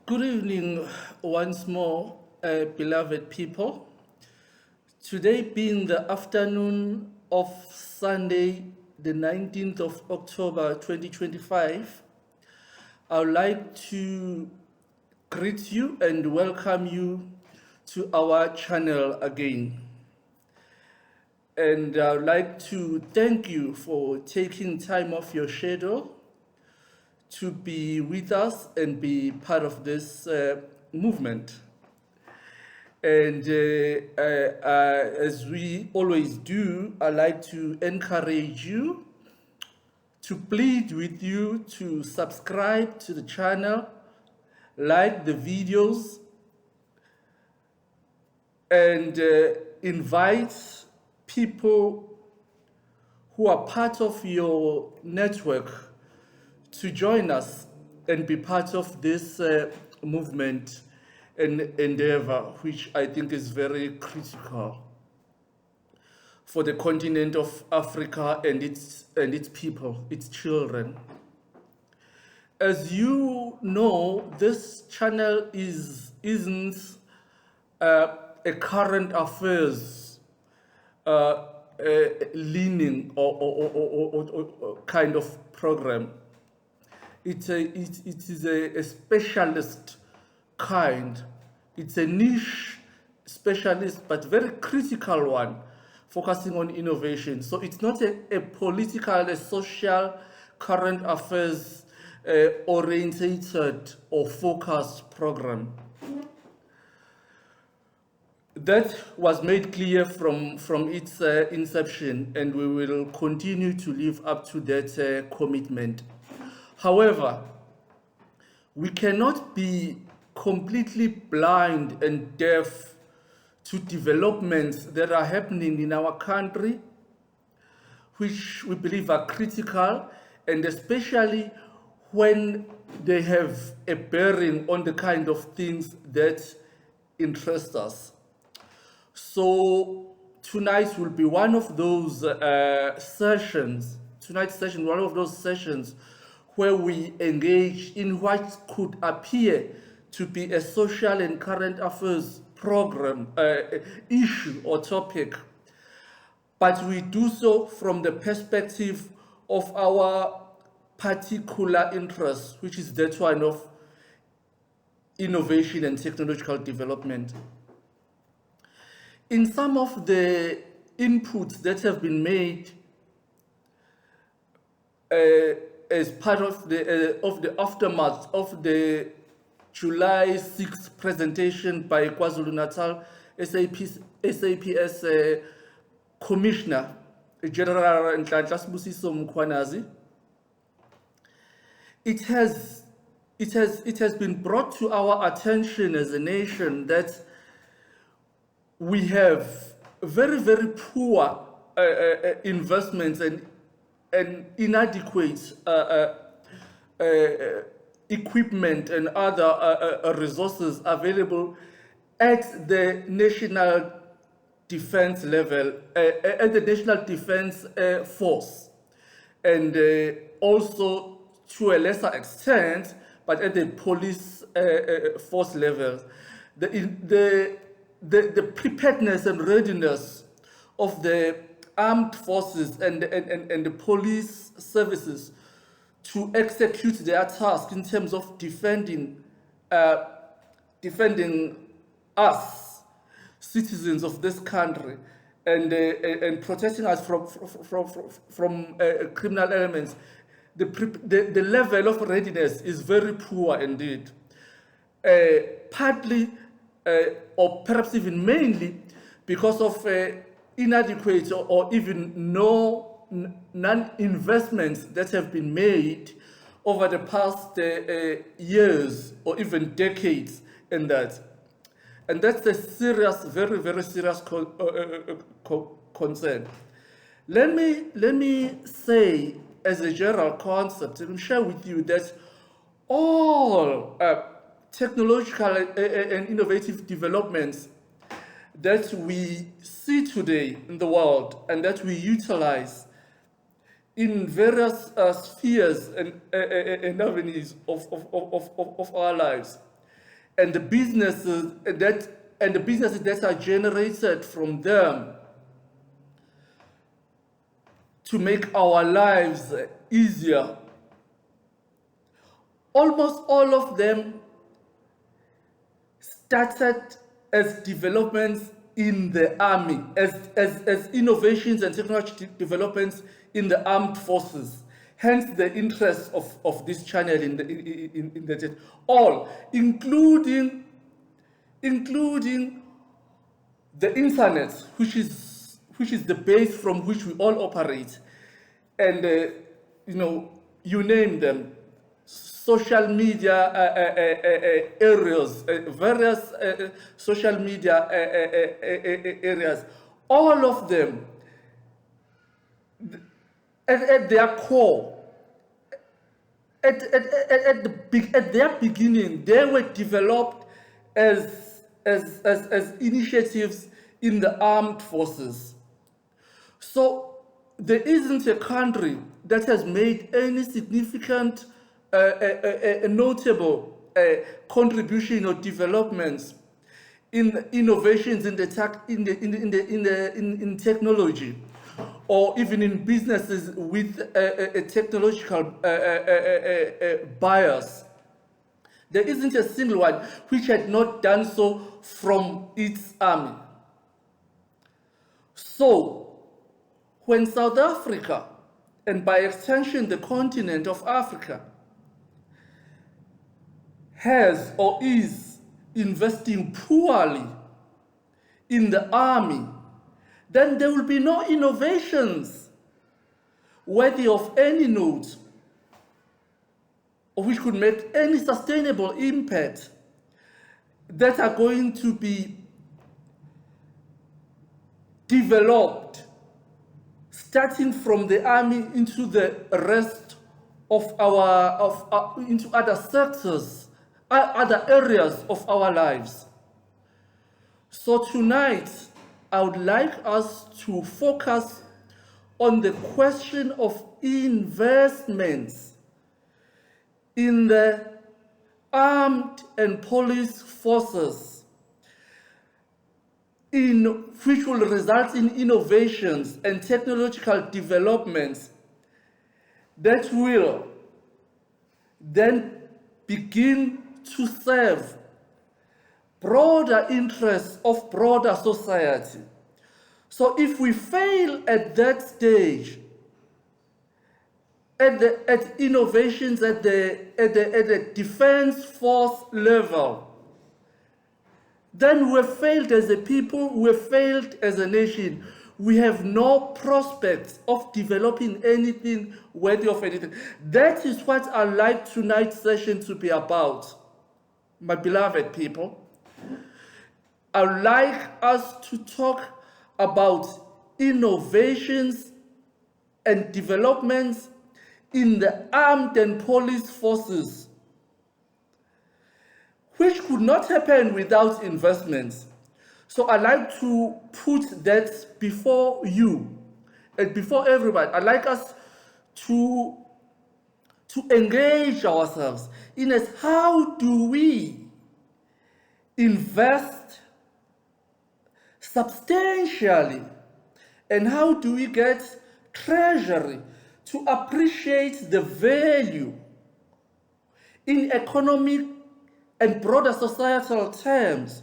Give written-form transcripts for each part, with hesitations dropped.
Good evening once more, beloved people. Today being the afternoon of Sunday, the 19th of October 2025, I would like to greet you and welcome you to our channel again. And I would like to thank you for taking time off your schedule to be with us and be part of this movement. And as we always do, I like to encourage you, to plead with you to subscribe to the channel, like the videos, and invite people who are part of your network to join us and be part of this movement and endeavor, which I think is very critical for the continent of Africa and its people, its children. As you know, this channel isn't a current affairs leaning or kind of program. It is a specialist kind. It's a niche specialist, but very critical one, focusing on innovation. So it's not a political, a social, current affairs orientated or focused program. That was made clear from its inception, and we will continue to live up to that commitment. However, we cannot be completely blind and deaf to developments that are happening in our country, which we believe are critical, and especially when they have a bearing on the kind of things that interest us. So tonight will be one of those sessions, one of those sessions where we engage in what could appear to be a social and current affairs program, issue or topic, but we do so from the perspective of our particular interest, which is that one of innovation and technological development. In some of the inputs that have been made as part of the aftermath of the July 6th presentation by KwaZulu-Natal SAPS Commissioner General Nhlanhla Sibusiso Mkhwanazi, it has been brought to our attention as a nation that we have very, very poor investments and inadequate equipment and other resources available at the national defense level, at the national defense force, and also to a lesser extent, but at the police force level. The preparedness and readiness of the armed forces and the police services to execute their task in terms of defending us, citizens of this country, and protecting us from criminal elements. The level of readiness is very poor indeed, partly or perhaps even mainly because of inadequate or even non-investments that have been made over the past years or even decades in that. And that's a serious, very, very serious concern. Let me say, as a general concept, and share with you that all technological and innovative developments that we see today in the world and that we utilize in various spheres and avenues of our lives and the businesses that are generated from them to make our lives easier. Almost all of them started as developments in the army, as innovations and technology developments in the armed forces. Hence the interest of this channel in the all, including the internet, which is the base from which we all operate, and you name them, social media areas, various social media areas, all of them, at their core, at their beginning, they were developed as initiatives in the armed forces. So there isn't a country that has made any significant, notable contribution or developments in innovations in technology, or even in businesses with a technological bias. There isn't a single one which had not done so from its army. So, when South Africa, and by extension the continent of Africa, has or is investing poorly in the army, then there will be no innovations worthy of any note, or which could make any sustainable impact, that are going to be developed starting from the army into the rest of into other sectors, other areas of our lives. So tonight, I would like us to focus on the question of investments in the armed and police forces, which will result in innovations and technological developments that will then begin to serve broader interests of broader society. So if we fail at that stage, at innovations at the defense force level, then we have failed as a people, we have failed as a nation. We have no prospects of developing anything worthy of anything. That is what I'd like tonight's session to be about, my beloved people. I'd like us to talk about innovations and developments in the armed and police forces, which could not happen without investments. So I'd like to put that before you and before everybody. I'd like us to engage ourselves in as how do we invest substantially, and how do we get Treasury to appreciate the value in economic and broader societal terms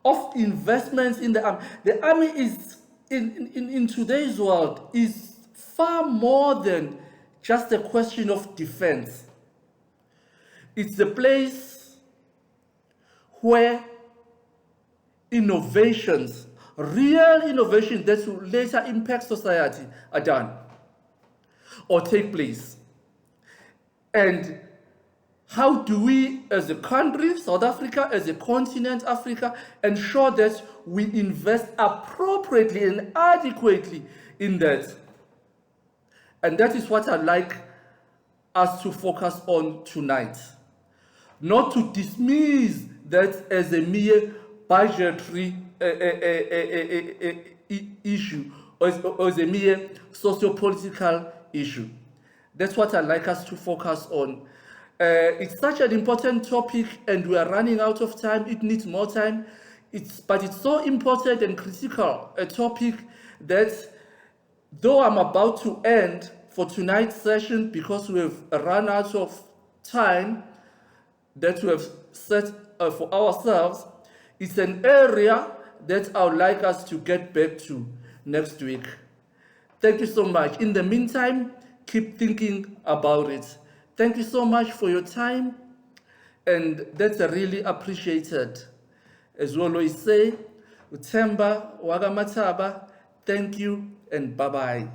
of investments in the army. The army is, in today's world, is far more than just a question of defense. It's the place where innovations, real innovations that will later impact society, are done or take place. And how do we, as a country, South Africa, as a continent, Africa, ensure that we invest appropriately and adequately in that? And that is what I'd like us to focus on tonight. Not to dismiss that as a mere budgetary issue or as a mere socio-political issue. That's what I'd like us to focus on. It's such an important topic and we are running out of time. It needs more time. But it's so important and critical, a topic that though I'm about to end for tonight's session because we've run out of time that we have set for ourselves, it's an area that I would like us to get back to next week. Thank you so much. In the meantime, keep thinking about it. Thank you so much for your time, and that's really appreciated. As we always say, Utemba Wagamataba, thank you and bye-bye.